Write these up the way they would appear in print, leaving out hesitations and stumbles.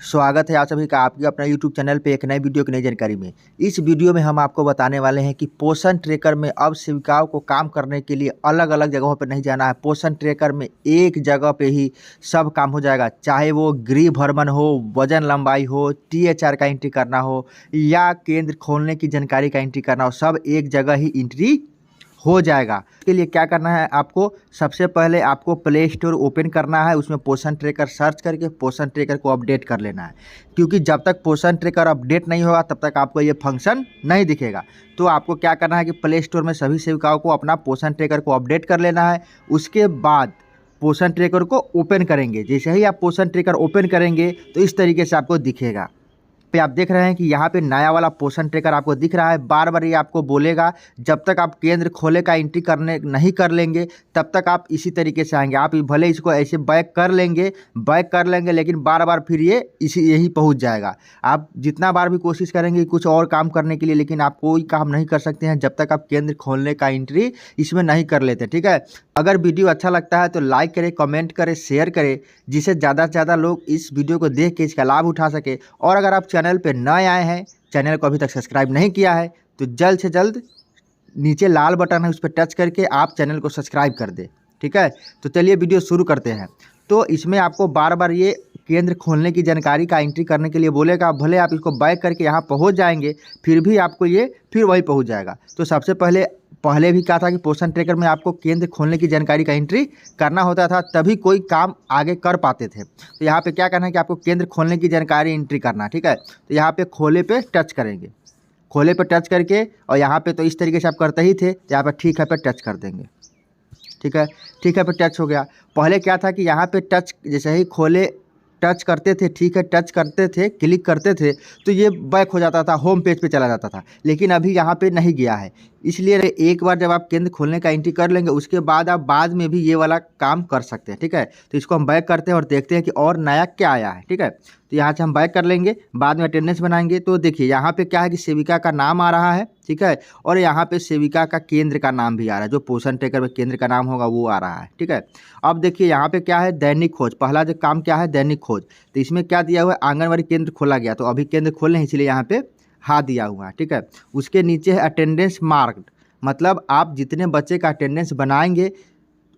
स्वागत है आप सभी का आपके अपना यूट्यूब चैनल पे एक नई वीडियो की नई जानकारी में। इस वीडियो में हम आपको बताने वाले हैं कि पोषण ट्रैकर में अब सेविकाओं को काम करने के लिए अलग अलग जगहों पर नहीं जाना है। पोषण ट्रैकर में एक जगह पे ही सब काम हो जाएगा, चाहे वो गृह भ्रमण हो, वजन लंबाई हो, THR का एंट्री करना हो या केंद्र खोलने की जानकारी का एंट्री करना हो, सब एक जगह ही एंट्री हो जाएगा। इसके लिए क्या करना है आपको, सबसे पहले आपको प्ले स्टोर ओपन करना है, उसमें पोषण ट्रैकर सर्च करके पोषण ट्रैकर को अपडेट कर लेना है। क्योंकि जब तक पोषण ट्रैकर अपडेट नहीं होगा तब तक आपको ये फंक्शन नहीं दिखेगा। तो आपको क्या करना है कि प्ले स्टोर में सभी सेविकाओं को अपना पोषण ट्रैकर को अपडेट कर लेना है। उसके बाद पोषण ट्रैकर को ओपन करेंगे। जैसे ही आप पोषण ट्रैकर ओपन करेंगे तो इस तरीके से आपको दिखेगा। पे आप देख रहे हैं कि यहाँ पे नया वाला पोषण ट्रैकर आपको दिख रहा है। बार बार ये आपको बोलेगा जब तक आप केंद्र खोले का एंट्री करने नहीं कर लेंगे तब तक आप इसी तरीके से आएंगे। आप भले इसको ऐसे बैक कर लेंगे लेकिन बार बार फिर ये यही पहुँच जाएगा। आप जितना बार भी कोशिश करेंगे कुछ और काम करने के लिए, लेकिन आप कोई काम नहीं कर सकते हैं जब तक आप केंद्र खोलने का एंट्री इसमें नहीं कर लेते। ठीक है, अगर वीडियो अच्छा लगता है तो लाइक करें, कमेंट करें, शेयर करें, जिससे ज़्यादा से ज़्यादा लोग इस वीडियो को देख के इसका लाभ उठा सके। और अगर आप चैनल पे नए आए हैं, चैनल को अभी तक सब्सक्राइब नहीं किया है, तो जल्द से जल्द नीचे लाल बटन है उस पर टच करके आप चैनल को सब्सक्राइब कर दें। ठीक है, तो चलिए वीडियो शुरू करते हैं। तो इसमें आपको बार बार ये केंद्र खोलने की जानकारी का एंट्री करने के लिए बोलेगा। भले आप इसको बैक करके यहाँ पहुँच जाएंगे फिर भी आपको ये फिर वही पहुँच जाएगा। तो सबसे पहले भी कहा था कि पोषण ट्रैकर में आपको केंद्र खोलने की जानकारी का एंट्री करना होता था, तभी कोई काम आगे कर पाते थे। तो यहाँ पे क्या करना है कि आपको केंद्र खोलने की जानकारी एंट्री करना है। ठीक है, तो यहाँ पे खोले पे टच करेंगे। खोले पे टच करके और यहाँ पे तो इस तरीके से आप करते ही थे, यहाँ पे ठीक है पे टच कर देंगे। ठीक है, ठीक है पे टच हो गया। पहले क्या था कि यहाँ पे टच जैसे ही खोले टच करते थे, ठीक है टच करते थे, क्लिक करते थे तो ये बैक हो जाता था, होम पेज पे चला जाता था। लेकिन अभी यहाँ पे नहीं गया है, इसलिए एक बार जब आप केंद्र खोलने का एंट्री कर लेंगे उसके बाद आप बाद में भी ये वाला काम कर सकते हैं। ठीक है, तो इसको हम बैक करते हैं और देखते हैं कि और नया क्या आया है। ठीक है, तो यहाँ से हम बैक कर लेंगे, बाद में अटेंडेंस बनाएंगे। तो देखिए यहाँ पे क्या है कि सेविका का नाम आ रहा है। ठीक है, और यहाँ पे सेविका का केंद्र का नाम भी आ रहा है, जो पोषण ट्रैकर में केंद्र का नाम होगा वो आ रहा है। ठीक है, अब देखिए यहाँ पे क्या है, दैनिक खोज। पहला जो काम क्या है, दैनिक खोज। तो इसमें क्या दिया हुआ है, आंगनबाड़ी केंद्र खोला गया, तो अभी केंद्र खोल नहीं इसलिए यहाँ पे हाँ दिया हुआ है। ठीक है, उसके नीचे है अटेंडेंस मार्क्ड, मतलब आप जितने बच्चे का अटेंडेंस बनाएंगे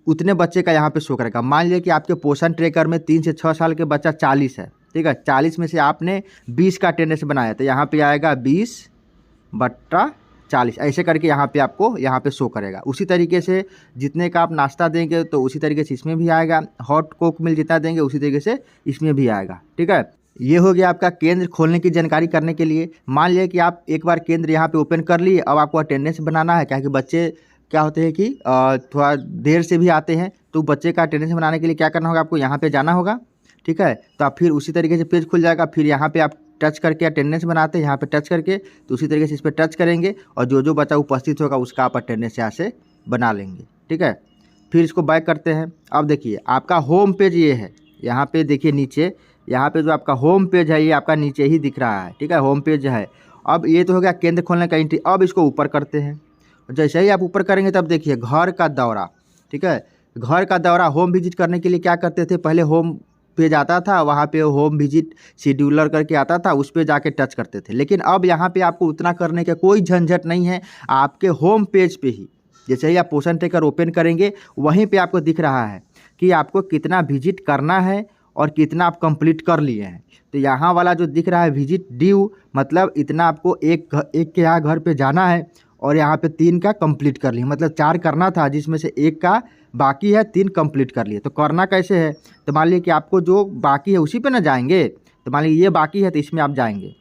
उतने बच्चे का यहाँ पे शो करेगा। मान लीजिए कि आपके पोषण ट्रैकर में 3 से 6 साल के बच्चा 40 है। ठीक है, 40 में से आपने 20 का अटेंडेंस बनाया तो यहाँ पे आएगा 20/40, ऐसे करके यहाँ पे आपको यहाँ पे शो करेगा। उसी तरीके से जितने का आप नाश्ता देंगे तो उसी तरीके से इसमें भी आएगा। हॉट कोक मिल जितना देंगे उसी तरीके से इसमें भी आएगा। ठीक है, ये हो गया आपका केंद्र खोलने की जानकारी करने के लिए। मान लिया कि आप एक बार केंद्र यहाँ पे ओपन कर लिए, अब आपको अटेंडेंस बनाना है। क्या कि बच्चे क्या होते हैं कि थोड़ा देर से भी आते हैं, तो बच्चे का अटेंडेंस बनाने के लिए क्या करना होगा, आपको यहाँ पे जाना होगा। ठीक है, तो आप फिर उसी तरीके से पेज खुल जाएगा। फिर यहाँ पे आप टच करके अटेंडेंस बनाते हैं, यहाँ पे टच करके तो उसी तरीके से इस पर टच करेंगे और जो जो बच्चा उपस्थित होगा उसका आप अटेंडेंस यहाँ से बना लेंगे। ठीक है, फिर इसको बैक करते हैं। अब देखिए आपका होम पेज ये है, यहाँ पे देखिए नीचे यहाँ पे जो आपका होम पेज है ये आपका नीचे ही दिख रहा है। ठीक है, होम पेज है। अब ये तो हो गया केंद्र खोलने का एंट्री। अब इसको ऊपर करते हैं, जैसे ही आप ऊपर करेंगे तब देखिए घर का दौरा। ठीक है, घर का दौरा होम विजिट करने के लिए क्या करते थे, पहले होम पेज आता था, वहाँ पे होम विजिट शेड्यूलर करके आता था, उस पर जाके टच करते थे। लेकिन अब यहाँ पे आपको उतना करने का कोई झंझट नहीं है। आपके होम पेज पे ही जैसे ही आप पोषण ट्रैकर ओपन करेंगे वहीं पे आपको दिख रहा है कि आपको कितना विजिट करना है और कितना आप कंप्लीट कर लिए हैं। तो यहाँ वाला जो दिख रहा है विजिट ड्यू, मतलब इतना आपको एक के यहाँ घर पे जाना है और यहाँ पे 3 का कंप्लीट कर लिए, मतलब 4 करना था जिसमें से 1 का बाकी है, 3 कंप्लीट कर लिए। तो करना कैसे है, तो मान लीजिए कि आपको जो बाकी है उसी पे ना जाएंगे। तो मान लीजिए ये बाकी है तो इसमें आप जाएंगे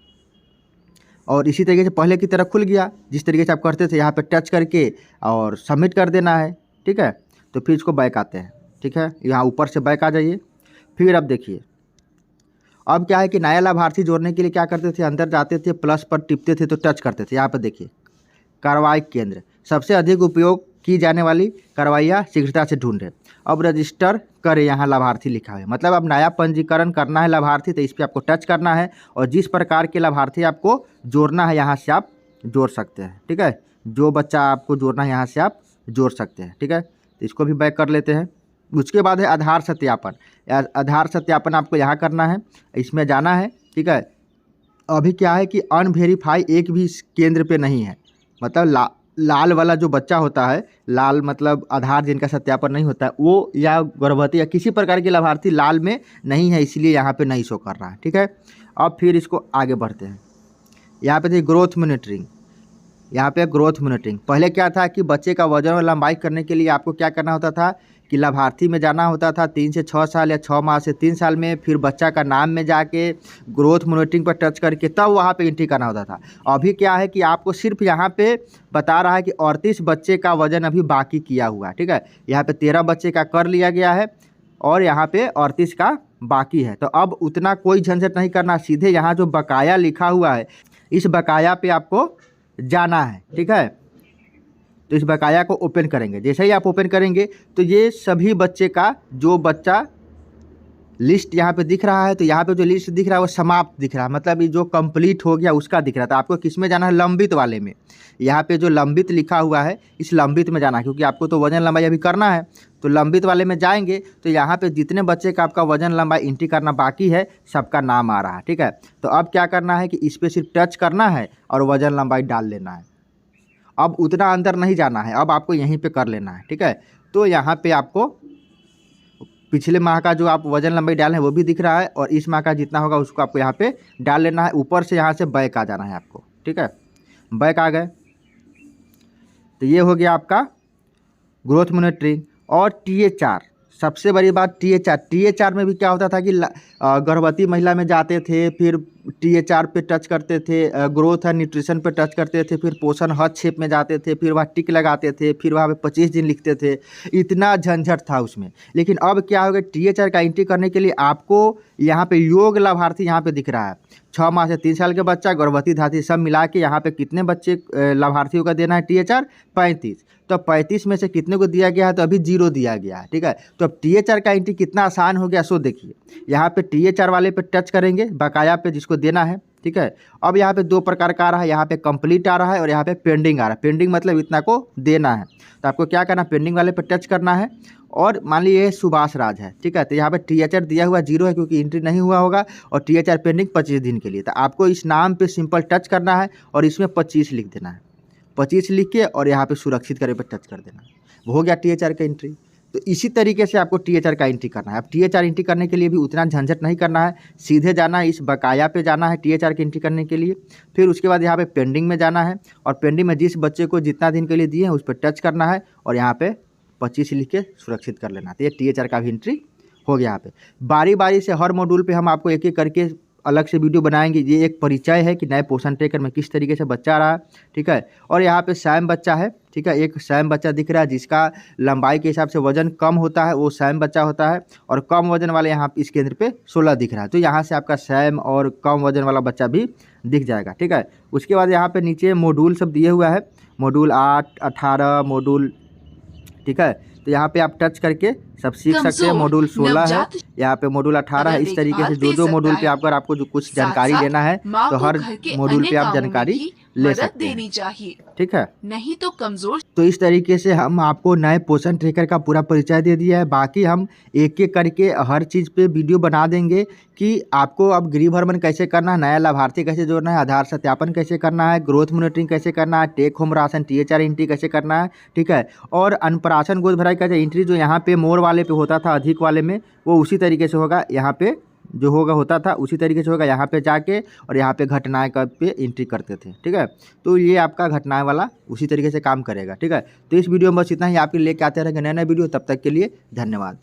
और इसी तरीके से पहले की तरह खुल गया जिस तरीके से आप करते थे, यहाँ पे टच करके और सबमिट कर देना है। ठीक है, तो फिर इसको बैक आते हैं। ठीक है, यहाँ ऊपर से बैक आ जाइए। फिर अब देखिए अब क्या है कि नया लाभार्थी जोड़ने के लिए क्या करते थे, अंदर जाते थे, प्लस पर टिपते थे तो टच करते थे। यहाँ पर देखिए कार्रवाई केंद्र, सबसे अधिक उपयोग की जाने वाली कार्रवाइयाँ शीघ्रता से ढूंढें। अब रजिस्टर करें, यहाँ लाभार्थी लिखा है, मतलब अब नया पंजीकरण करना है लाभार्थी, तो इस पर आपको टच करना है और जिस प्रकार के लाभार्थी आपको जोड़ना है यहाँ से आप जोड़ सकते हैं। ठीक है, जो बच्चा आपको जोड़ना है यहाँ से आप जोड़ सकते हैं। ठीक है, तो इसको भी बैक कर लेते हैं। उसके बाद है आधार सत्यापन। आधार सत्यापन आपको यहाँ करना है, इसमें जाना है, ठीक है। अभी क्या है कि अनवेरीफाई एक भी इस केंद्र पे नहीं है, मतलब लाल वाला जो बच्चा होता है, लाल मतलब आधार जिनका सत्यापन नहीं होता है वो, या गर्भवती या किसी प्रकार के लाभार्थी लाल में नहीं है, इसलिए यहाँ पे नहीं शो कर रहा है, ठीक है। अब फिर इसको आगे बढ़ते हैं। यहाँ पे थी ग्रोथ मॉनिटरिंग। यहाँ पे ग्रोथ मॉनिटरिंग, पहले क्या था कि बच्चे का वजन और लंबाई करने के लिए आपको क्या करना होता था कि लाभार्थी में जाना होता था 3 से 6 साल या 6 माह से 3 साल में, फिर बच्चा का नाम में जाके ग्रोथ मॉनिटरिंग पर टच करके तब वहाँ पे एंट्री करना होता था। अभी क्या है कि आपको सिर्फ यहाँ पे बता रहा है कि 38 बच्चे का वजन अभी बाकी किया हुआ है, ठीक है। यहाँ पे 13 बच्चे का कर लिया गया है और यहाँ पे 38 का बाकी है। तो अब उतना कोई झंझट नहीं करना, सीधे यहाँ जो बकाया लिखा हुआ है इस बकाया पे आपको जाना है, ठीक है। तो इस बकाया को ओपन करेंगे, जैसे ही आप ओपन करेंगे तो ये सभी बच्चे का जो बच्चा लिस्ट यहाँ पे दिख रहा है, तो यहाँ पे जो लिस्ट दिख रहा है वो समाप्त दिख रहा है, मतलब ये जो कंप्लीट हो गया उसका दिख रहा था। आपको किस में जाना है? लंबित वाले में। यहाँ पे जो लंबित लिखा हुआ है इस लंबित में जाना है, क्योंकि आपको तो वजन लंबाई अभी करना है। तो लंबित वाले में जाएंगे तो यहाँ पे जितने बच्चे का आपका वजन लंबाई एंट्री करना बाकी है सबका नाम आ रहा है, ठीक है। तो अब क्या करना है कि इस पर सिर्फ टच करना है और वजन लंबाई डाल लेना है। अब उतना अंदर नहीं जाना है, अब आपको यहीं पे कर लेना है, ठीक है। तो यहाँ पे आपको पिछले माह का जो आप वजन लंबाई डाले हैं वो भी दिख रहा है और इस माह का जितना होगा उसको आपको यहाँ पे डाल लेना है। ऊपर से यहाँ से बैक आ जाना है आपको, ठीक है। बैक आ गए तो ये हो गया आपका ग्रोथ मॉनिटरिंग। और THR, सबसे बड़ी बात THR में भी क्या होता था कि गर्भवती महिला में जाते थे, फिर THR पे टच करते थे, ग्रोथ एंड न्यूट्रिशन पे टच करते थे, फिर पोषण हस्तक्षेप में जाते थे, फिर वहाँ टिक लगाते थे, फिर वहाँ पे 25 दिन लिखते थे, इतना झंझट था उसमें। लेकिन अब क्या हो गया, THR का एंट्री करने के लिए आपको यहाँ पे योग लाभार्थी यहाँ पे दिख रहा है। 6 माह से 3 साल के बच्चा, गर्भवती धात्री सब मिला के यहाँ पे कितने बच्चे लाभार्थियों का देना है THR? 35। तो 35 में से कितने को दिया गया है? तो अभी 0 दिया गया है, ठीक है। तो अब THR का एंट्री कितना आसान हो गया सो देखिए। यहाँ पे THR वाले पे टच करेंगे, बकाया पे जिसको देना है, ठीक है। अब यहाँ पे 2 प्रकार का आ रहा है, यहाँ पे कंप्लीट आ रहा है और यहाँ पे पेंडिंग आ रहा है। पेंडिंग मतलब इतना को देना है, तो आपको क्या करना है, पेंडिंग वाले पे टच करना है। और मान लीजिए सुभाष राज है, ठीक है, तो यहाँ पे THR दिया हुआ 0 है क्योंकि एंट्री नहीं हुआ होगा, और THR पेंडिंग 25 दिन के लिए। तो आपको इस नाम पे सिंपल टच करना है और इसमें 25 लिख देना है, 25 लिख के और यहाँ पे सुरक्षित करे पर टच कर देना है, वो हो गया THR का एंट्री। तो इसी तरीके से आपको THR का एंट्री करना है। अब THR एंट्री करने के लिए भी उतना झंझट नहीं करना है, सीधे जाना है, इस बकाया पे जाना है THR की एंट्री करने के लिए। फिर उसके बाद यहाँ पे पेंडिंग में जाना है और पेंडिंग में जिस बच्चे को जितना दिन के लिए दिए हैं उस पर टच करना है और यहाँ पे 25 लिख के सुरक्षित कर लेना। तो ये THR का भी एंट्री हो गया। यहाँ पे बारी बारी से हर मॉड्यूल पे हम आपको एक एक करके अलग से वीडियो बनाएंगे। ये एक परिचय है कि नए पोषण ट्रैकर में किस तरीके से बच्चा रहा, ठीक है। और यहाँ पे सैम बच्चा है, ठीक है, एक सैम बच्चा दिख रहा है जिसका लंबाई के हिसाब से वजन कम होता है, वो सैम बच्चा होता है। और कम वजन वाले यहाँ इस केंद्र पे 16 दिख रहा है, तो यहाँ से आपका सैम और कम वजन वाला बच्चा भी दिख जाएगा, ठीक है। उसके बाद यहाँ पे नीचे मॉड्यूल सब दिए हुआ है, मॉड्यूल 8, 18 मॉड्यूल, ठीक है। तो यहाँ पे आप टच करके सब सीख सकते हैं। मॉड्यूल 16 है, यहाँ पे मॉड्यूल 18 है। इस तरीके से जो मॉड्यूल पे आपको जो कुछ जानकारी लेना है तो हर मॉड्यूल पे आप जानकारी ले सकते हैं, ठीक है। नहीं तो कमजोर। तो इस तरीके से हम आपको नए पोषण ट्रैकर का पूरा परिचय दे दिया है। बाकी हम एक एक करके हर चीज़ पे वीडियो बना देंगे कि आपको अब गृह भ्रमण कैसे करना है, नया लाभार्थी कैसे जोड़ना है, आधार सत्यापन कैसे करना है, ग्रोथ मॉनिटरिंग कैसे करना है, take home ration THR entry कैसे करना है, ठीक है। और अनप्राशन गोद भराई का एंट्री जो यहाँ पे मोर वाले पे होता था, अधिक वाले में, वो उसी तरीके से होगा, यहाँ पे जो होता था उसी तरीके से होगा। यहाँ पे जाके और यहाँ पे घटनाएं का पे एंट्री करते थे, ठीक है। तो ये आपका घटनाएं वाला उसी तरीके से काम करेगा, ठीक है। तो इस वीडियो में बस इतना ही, आपके लेके आते रहेंगे नए नए वीडियो। तब तक के लिए धन्यवाद।